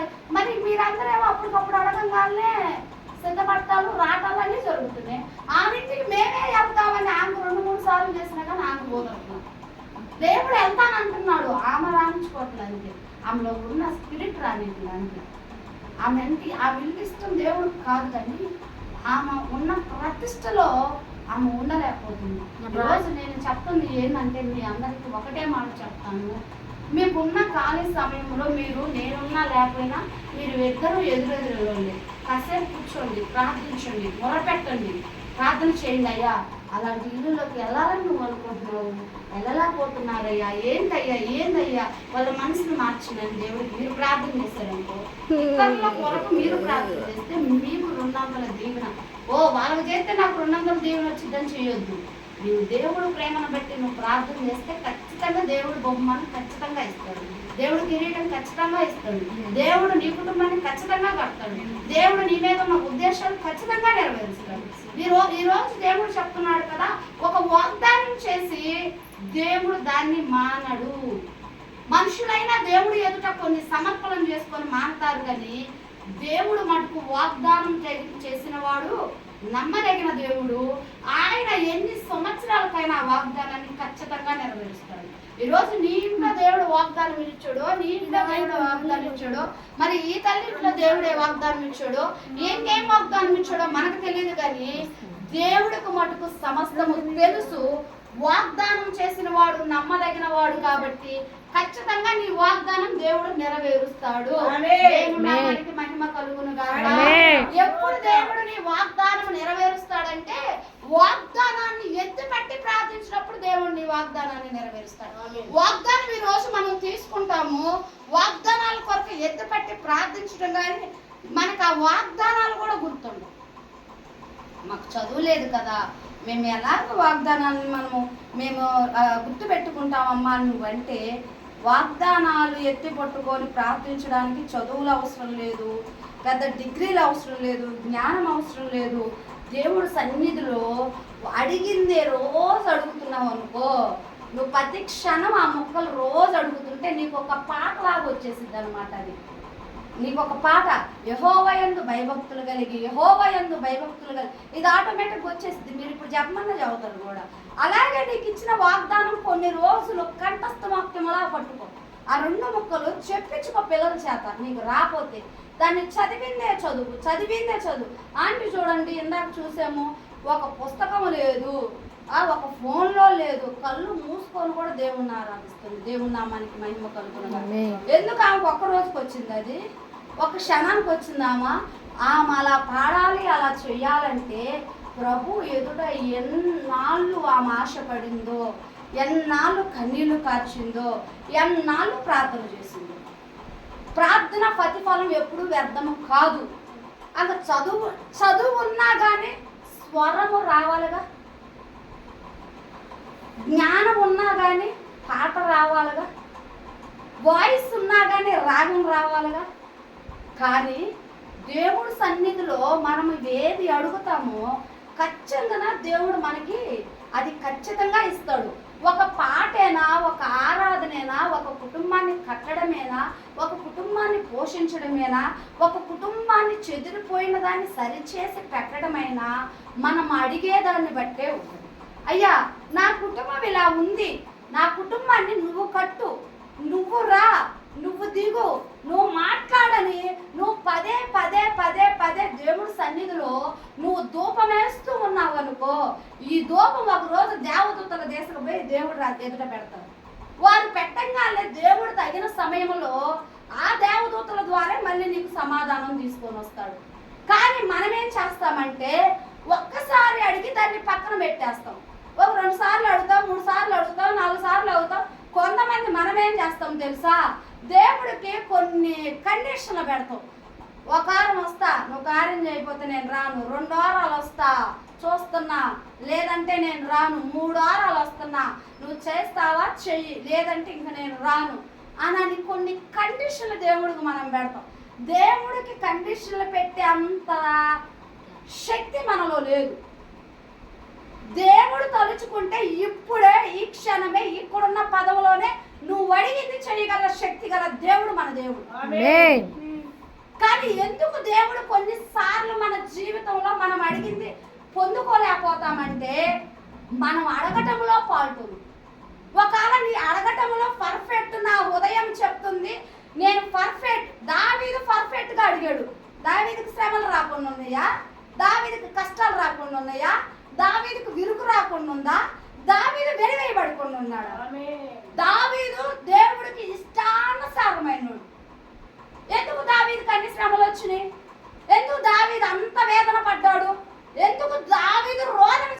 సిద్ధపడాలి. మరి మీరందరేమో అప్పటికప్పుడు అడగంగానే సిద్ధపడతాలు రావటాలు అన్నీ జరుగుతున్నాయి. ఆవింటికి మేమే వెళ్తామని ఆమె 2-3 సార్లు చేసినా కానీ ఆమె పోగలుగుతున్నాం. దేవుడు వెళ్తానంటున్నాడు, ఆమె రాణించుకోవట్లేదు. ఆమెలో ఉన్న స్పిరిట్ రానిది అంటే ఆమె ఇష్టం దేవుడు కాదు, కానీ ఆమె ఉన్న ప్రతిష్టలో ఆమె ఉండలేకపోతుంది. ఈరోజు నేను చెప్తుంది ఏంటంటే మీ అందరికీ ఒకటే మాట చెప్తాను. మీకున్న ఖాళీ సమయంలో మీరు నేనున్నా లేకపోయినా మీరు ఇద్దరు ఎదురెళ్ళండి, కాసేపు కూర్చోండి, ప్రార్థించండి, మొరపెట్టండి, ప్రార్థన చేయండి. అయ్యా అలాంటి ఇల్లులోకి వెళ్ళాలని నువ్వు అనుకుంటున్నావు, వెళ్ళలేకపోతున్నారయ్యా, ఏందయ్యా వాళ్ళ మనసును మార్చిందని దేవుడికి మీరు ప్రార్థన చేశారనుకో, ఇతరుల కొరకు మీరు ప్రార్థన చేస్తే మీకు 200 దీవెన. వాళ్ళకి చేస్తే నాకు 200 దీవెన వచ్చిందని చేయొద్దు. నువ్వు దేవుడు ప్రేమను బట్టి నువ్వు ప్రార్థన చేస్తే ఖచ్చితంగా దేవుడు బహుమానం ఖచ్చితంగా ఇస్తాడు. దేవుడు కిరీటం ఖచ్చితంగా ఇస్తాడు. దేవుడు నీ కుటుంబాన్ని ఖచ్చితంగా కడతాడు. దేవుడు నీ మీద ఉన్న ఉద్దేశాలు ఖచ్చితంగా నెరవేరుస్తాడు. ఈ రోజు దేవుడు చెప్తున్నాడు కదా, ఒక వాగ్దానం చేసి దేవుడు దాన్ని మానడు. మనుషులైనా దేవుడు ఎదుట కొన్ని సమర్పణలు చేసుకొని మానతారు, కానీ దేవుడు మటుకు వాగ్దానం చేసిన వాడు నమ్మదగిన దేవుడు. ఆయన ఎన్ని సంవత్సరాలకైనా ఆ వాగ్దానాన్ని ఖచ్చితంగా నెరవేరుస్తాడు. ఈరోజు నీ ఇంట్లో దేవుడు వాగ్దానం ఇచ్చాడో, నీ ఇంట్లో దేవుడు వాగ్దానం ఇచ్చాడో, మరి ఈ తల్లి ఇంట్లో దేవుడే వాగ్దానం ఇచ్చాడో, ఇంకేం వాగ్దానం ఇచ్చాడో మనకు తెలియదు, కానీ దేవుడికి మటుకు సమస్తము తెలుసు. వాగ్దానం చేసిన వాడు నమ్మదగిన వాడు కాబట్టి ఖచ్చితంగా నీ వాగ్దానం దేవుడు నెరవేరుస్తాడు. దేవునికి మహిమ కలుగును గాక. ఎప్పుడు దేవుడు నీ వాగ్దానం నెరవేరుస్తాడంటే వాగ్దానాన్ని ఎత్తిపట్టి ప్రార్థించినప్పుడు దేవుడు నీ వాగ్దానాన్ని నెరవేరుస్తాడు. వాగ్దానం ఈ రోజు మనం తీసుకుంటాము, వాగ్దానాల కొరకు ఎత్తిపట్టి ప్రార్థించడం, కానీ మనకు ఆ వాగ్దానాలు కూడా గుర్తుండవు. మాకు చదువు లేదు కదా, మేము ఎలాగ వాగ్దానాన్ని మేము గుర్తు పెట్టుకుంటామమ్మా నువ్వంటే, వాగ్దానాలు ఎత్తి పట్టుకొని ప్రార్థించడానికి చదువులు అవసరం లేదు, పెద్ద డిగ్రీలు అవసరం లేదు, జ్ఞానం అవసరం లేదు. దేవుడు సన్నిధిలో అడిగిందే రోజు అడుగుతున్నావు అనుకో, నువ్వు ప్రతి క్షణం ఆ మొక్కలు రోజు అడుగుతుంటే నీకు ఒక పాటలాగా వచ్చేసింది అనమాట. అది నీకు ఒక పాట, యెహోవాయందు భయభక్తులు కలిగి, యెహోవాయందు భయభక్తులు కలిగి, ఇది ఆటోమేటిక్గా వచ్చేసింది. మీరు ఇప్పుడు చెప్పమన్నా చదువుతారు కూడా. అలాగే నీకు ఇచ్చిన వాగ్దానం కొన్ని రోజులు కంఠస్థ వాక్యములా పట్టుకో. ఆ 2 ముక్కలు చెప్పించుకో పిల్లల చేత. నీకు రాపోతే దాన్ని చదివిందే చదువు. ఆంటీ చూడండి, ఇందాక చూసాము, ఒక పుస్తకం లేదు, ఒక ఫోన్లో లేదు, కళ్ళు మూసుకొని కూడా దేవుణ్ణి ఆరాధిస్తుంది. దేవుని నామానికి మహిమ కలుగుతుంది. ఎందుకు ఆమెకు ఒక్క రోజుకి వచ్చింది, అది ఒక క్షణానికి వచ్చిందామా? ఆమె అలా పాడాలి, అలా చెయ్యాలంటే ప్రభు ఎదుట ఎన్నాళ్ళు ఆమె ఆశపడిందో, ఎన్నాళ్ళు కన్నీళ్లు కార్చిందో, ఎన్నాళ్ళు ప్రార్థన చేసిందో. ప్రార్థన ప్రతిఫలం ఎప్పుడు వ్యర్థము కాదు. అక్కడ చదువు ఉన్నా కానీ స్వరము రావాలిగా, జ్ఞానం ఉన్నా కానీ పాట రావాలిగా, వాయిస్ ఉన్నా కానీ రాగం రావాలిగా. కానీ దేవుడి సన్నిధిలో మనం ఏది అడుగుతామో ఖచ్చితంగా దేవుడు మనకి అది ఖచ్చితంగా ఇస్తాడు. ఒక పాటేనా, ఒక ఆరాధనేనా, ఒక కుటుంబాన్ని కట్టడమేనా, ఒక కుటుంబాన్ని పోషించడమేనా, ఒక కుటుంబాన్ని చెదిరిపోయిన దాన్ని సరిచేసి పెట్టడమైనా మనం అడిగేదాన్ని బట్టే ఉంటుంది. అయ్యా నా కుటుంబం ఇలా ఉంది, నా కుటుంబాన్ని నువ్వు కట్టు, నువ్వు రా, నువ్వు దిగు, నువ్వు మాట్లాడని నువ్వు పదే దేవుడి సన్నిధిలో నువ్వు ధూపం వేస్తూ ఉన్నావు అనుకో, ఈ ధూపం ఒక రోజు దేవదూతల దేశకు పోయి దేవుడు ఎదుట పెడతారు. వారు పెట్టంగానే దేవుడు తగిన సమయంలో ఆ దేవదూతల ద్వారా మళ్ళీ నీకు సమాధానం తీసుకొని వస్తాడు. కానీ మనమేం చేస్తామంటే ఒక్కసారి అడిగి దాన్ని పక్కన పెట్టేస్తాం. ఒక 2 సార్లు అడుగుతాం, 3 సార్లు అడుగుతాం, 4 సార్లు అడుగుతాం. కొంతమంది మనమేం చేస్తాం తెలుసా, దేవుడికి కొన్ని కండిషన్లు పెడతాం. ఒక వారం వస్తా, నువ్వు కార్యం చేయకపోతే నేను రాను, 2 వారాలు వస్తా చూస్తున్నా, లేదంటే నేను రాను, 3 వారాలు వస్తున్నా, నువ్వు చేస్తావా చెయ్యి, లేదంటే ఇంక నేను రాను అని కొన్ని కండిషన్లు దేవుడికి మనం పెడతాం. దేవుడికి కండిషన్లు పెట్టే అంత శక్తి మనలో లేదు. దేవుడు తలుచుకుంటే ఇప్పుడే ఈ క్షణమే ఇక్కడున్న పదవిలోనే నువ్వు అడిగింది చేయగల శక్తి గల దేవుడు మన దేవుడు. కానీ ఎందుకు దేవుడు కొన్నిసార్లు మన జీవితంలో మనం అడిగింది పొందుకోలేకపోతామంటే మనం అడగటంలో ఫాల్ట్. ఒకవేళ నీ అడగటంలో పర్ఫెక్ట్, నా హృదయం చెప్తుంది నేను పర్ఫెక్ట్. దావీదు పర్ఫెక్ట్ గా అడిగాడు. దావీదుకు శ్రమలు రాకుండా ఉన్నాయా? దావీదుకు కష్టాలు రాకుండా ఉన్నాయా? దావీదుకు విరుగు రాకుండా ఉందా? దావీదు వెలివేయబడకుండా ఉన్నాడు. దావీదు